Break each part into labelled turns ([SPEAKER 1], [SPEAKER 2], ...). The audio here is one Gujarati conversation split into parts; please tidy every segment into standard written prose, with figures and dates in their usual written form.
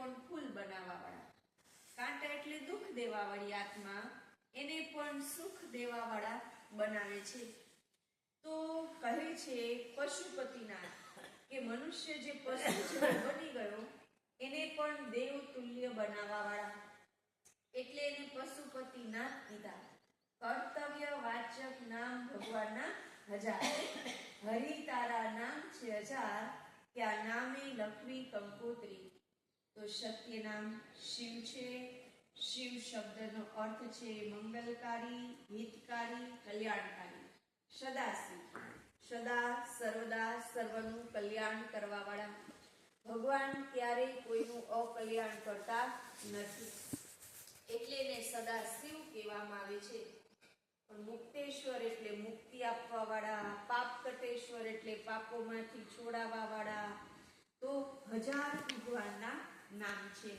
[SPEAKER 1] પણ ફૂલ બનાવવાવાળા. કાંટા એટલે દુઃખ દેવાવાળી આત્મા, એને પણ સુખ દેવાવાળા બનાવે છે. તો કહે છે પશુપતિનાથ કે મનુષ્ય જે પશુ જેવો બની ગયો એને પણ દેવ તુલ્ય બનાવવાવાળા, એટલે એને પશુપતિનાથ કીધા. કર્તવ્ય વાચક નામ ભગવાનના 1000. હરિ તારા નામ છે 1000, કે આ નામે લખવી કંકોત્રી. તો સત્ય નામ શિવ છે. શિવ શબ્દનો અર્થ છે મંગલકારી, હિતકારી, કલ્યાણકારી. સદાશિવ, સદા સર્વદા સર્વનું કલ્યાણ કરવા વાળા. ભગવાન ક્યારેય કોઈનું અકલ્યાણ કરતા નથી, એટલે એને સદાશિવ કહેવામાં આવે છે. પણ મુક્તેશ્વર એટલે મુક્તિ આપવા વાળા, પાપ કટેશ્વર એટલે પાપોમાંથી છોડાવવા વાળા. તો 1000 ભગવાનના નામ છે.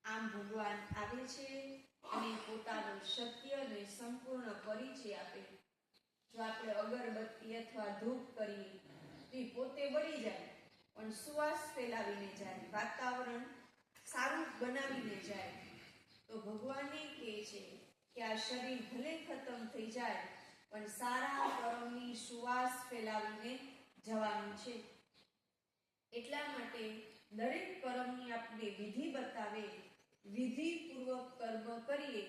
[SPEAKER 1] આમ ભગવાન આવે છે અને પોતાનો સત્ય અને સંપૂર્ણ પરિચય આપે. જો આપણે અગરબત્તી અથવા ધૂપ કરીએ તો પોતે બળી જાય, પણ સુવાસ ફેલાવીને જાય, વાતાવરણ સારું બનાવીને જાય. તો ભગવાન એ કહે છે કે આ શરીર ભલે ખતમ થઈ જાય, પણ સારા કર્મની સુવાસ ફેલાવીને જવાનું છે. એટલા માટે દરેક કર્મની આપણે વિધિ બતાવે, વિધિપૂર્વક કર્મ કરીએ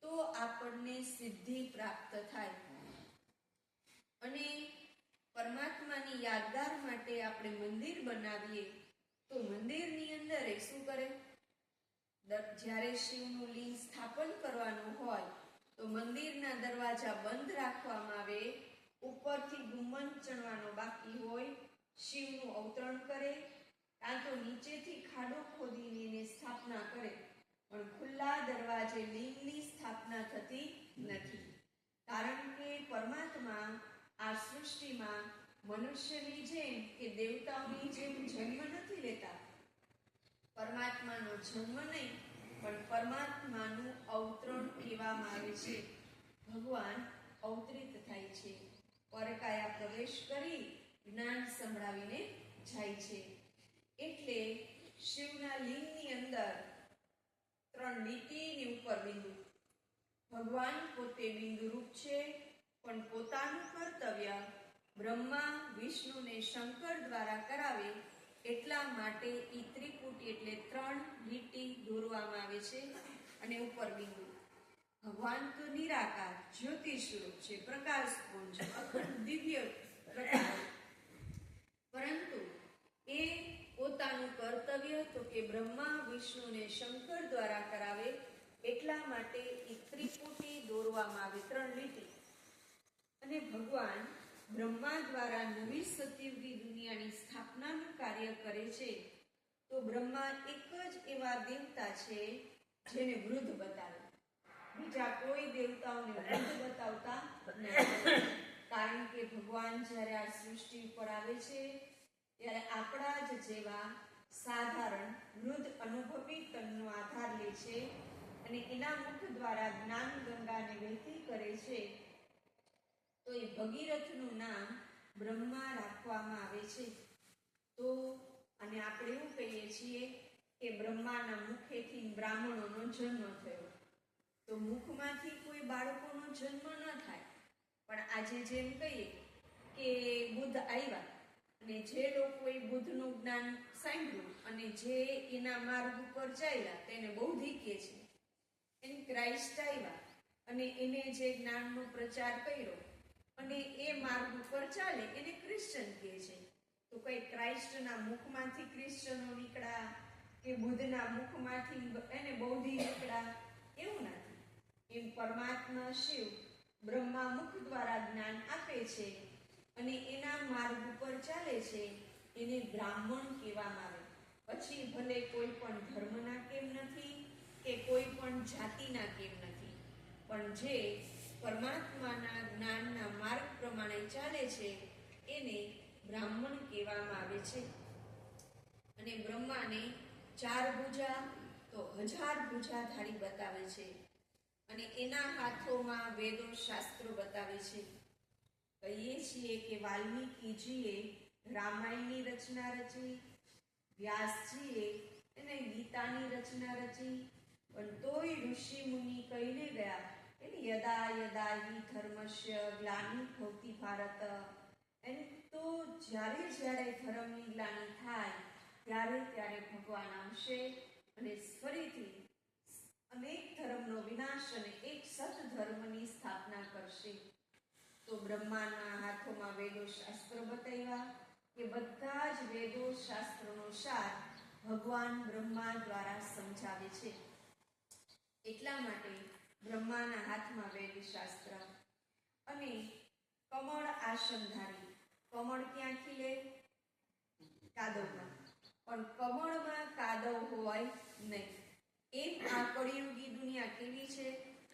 [SPEAKER 1] તો આપણને સિદ્ધિ પ્રાપ્ત થાય. અને પરમાત્માની યાદગાર માટે આપણે મંદિર બનાવીએ તો મંદિરની અંદર શું કરે? જ્યારે શિવનું લિંગ સ્થાપન કરવાનું હોય તો મંદિરના દરવાજા બંધ રાખવામાં આવે, ઉપરથી ગુંબજ ચણવાનો બાકી હોય, શિવનું અવતરણ કરે, કાં તો નીચેથી ખાડો ખોદીને એને સ્થાપના કરે, પણ ખુલ્લા દરવાજે લિંગની સ્થાપના થતી નથી. કારણ કે પરમાત્મા આ સૃષ્ટિમાં મનુષ્યની જેમ કે દેવતાઓની જેમ જન્મ નથી લેતા. પરમાત્માનો જન્મ નહીં, પણ પરમાત્માનું અવતરણ કહેવામાં આવે છે. ભગવાન અવતરિત થાય છે, પરકાયા પ્રવેશ કરી જ્ઞાન સંભળાવીને જાય છે. એટલે શિવના લિંગની અંદર 3 લીટીની ઉપર બિંદુ. ભગવાન પોતે બિંદુ રૂપ છે, પણ પોતાનું કર્તવ્ય બ્રહ્મા, વિષ્ણુ ને શંકર દ્વારા કરાવે, એટલા માટે ઈ ત્રિપુટી એટલે 3 લીટી દોરવામાં આવે છે અને ઉપર બિંદુ. ભગવાન તો નિરાકાર જ્યોતિ સ્વરૂપ છે, પ્રકાશ પૂર્ણ છે, અખંડ દિવ્ય પ્રકાશ. પરંતુ એ પોતાનું કર્તવ્ય તો કે બ્રહ્મા, વિષ્ણુ ને શંકર દ્વારા કરાવે, એટલા માટે ઈ ત્રિપુટી દોરવામાં આવે, 3 લીટી. અને ભગવાન બ્રહ્મા દ્વારા નવી સતયુગી દુનિયાની સ્થાપનાનું કાર્ય કરે છે. તો બ્રહ્મા એક જ એવા દેવતા છે જેને વૃદ્ધ બતાવે, બીજા કોઈ દેવતાઓને વૃદ્ધ બતાવતા નથી. કારણ કે ભગવાન જ્યારે આ સૃષ્ટિ ઉપર આવે છે ત્યારે આપણા જ જેવા સાધારણ વૃદ્ધ અનુભવી તનનો આધાર લે છે અને એના મુખ દ્વારા જ્ઞાન ગંગાને વહેતી કરે છે. તો એ ભગીરથનું નામ બ્રહ્મા રાખવામાં આવે છે. તો અને આપણે એવું કહીએ છીએ કે બ્રહ્માના મુખેથી બ્રાહ્મણોનો જન્મ થયો. તો મુખમાંથી કોઈ બાળકોનો જન્મ ન થાય, પણ આજે જેમ કહીએ કે બુદ્ધ આવ્યા અને જે લોકોએ બુદ્ધનું જ્ઞાન સાંભળ્યું અને જે એના માર્ગ ઉપર ચાલ્યા તેને બૌદ્ધિક કહે છે. એમ ક્રાઇસ્ટ આવ્યા અને એને જે જ્ઞાનનો પ્રચાર કર્યો અને એ માર્ગ ઉપર ચાલે એને ક્રિશ્ચન કહે છે. તો કઈ ક્રાઇસ્ટના મુખમાંથી ક્રિશ્ચનો નીકળ્યા કે બુદ્ધના મુખમાંથી એને બૌદ્ધિ નીકળ્યા, એવું નથી. એમ પરમાત્મા શિવ બ્રહ્મા મુખ દ્વારા જ્ઞાન આપે છે અને એના માર્ગ ઉપર ચાલે છે, એને બ્રાહ્મણ કહેવામાં આવે. પછી ભલે કોઈ પણ ધર્મના કેમ નથી કે કોઈ પણ જાતિના કેમ નથી, પણ જે પરમાત્માના જ્ઞાનના માર્ગ પ્રમાણે ચાલે છે એને બ્રાહ્મણ કહેવામાં આવે છે. અને બ્રહ્માને 4 ભુજા તો 1000 ભુજાધારી બતાવે છે અને એના હાથોમાં વેદો શાસ્ત્રો બતાવે છે. કહીએ છીએ કે વાલ્મીકીજીએ રામાયણની રચના રચી, વ્યાસજીએ એને ગીતા ઋષિ મુનિ કહીને ગયા એટલે યદા યદા હિ ધર્મસ્ય ગ્લાનિર્ભવતિ ભારત, એમ તો જ્યારે જ્યારે ધર્મની ગ્લાનિ થાય ત્યારે ત્યારે ભગવાન આવશે અને ફરીથી અનેક ધર્મનો વિનાશ અને એક સત ધર્મની સ્થાપના કરશે. તો બ્રહ્માના હાથોમાં વેદો શાસ્ત્ર બતાવ્યા કે બધા જ વેદો શાસ્ત્રનો સાર ભગવાન બ્રહ્મા દ્વારા સમજાવે છે. એટલા માટે બ્રહ્માના હાથમાં વેદ શાસ્ત્ર અને કમળ આસનધારી. કમળ ક્યાંથી લે? કાદવમાં. પણ કમળમાં કાદવ હોય નહીં. એમ આ કળિયુગી દુનિયા કેવી છે?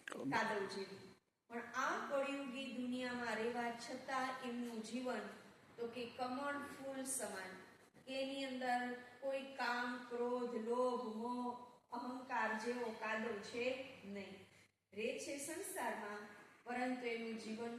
[SPEAKER 1] કાદવ જેવી. પણ આ કળિયુગી દુનિયામાં રહેવા છતાં એમનું જીવન તો કે કમળ ફૂલ સમાન, કે એની અંદર કોઈ કામ, ક્રોધ, લોભ, મોહ, અહંકાર જેવો કાદવ છે નહીં. રહે છે સંસારમાં, પરંતુ એનું જીવન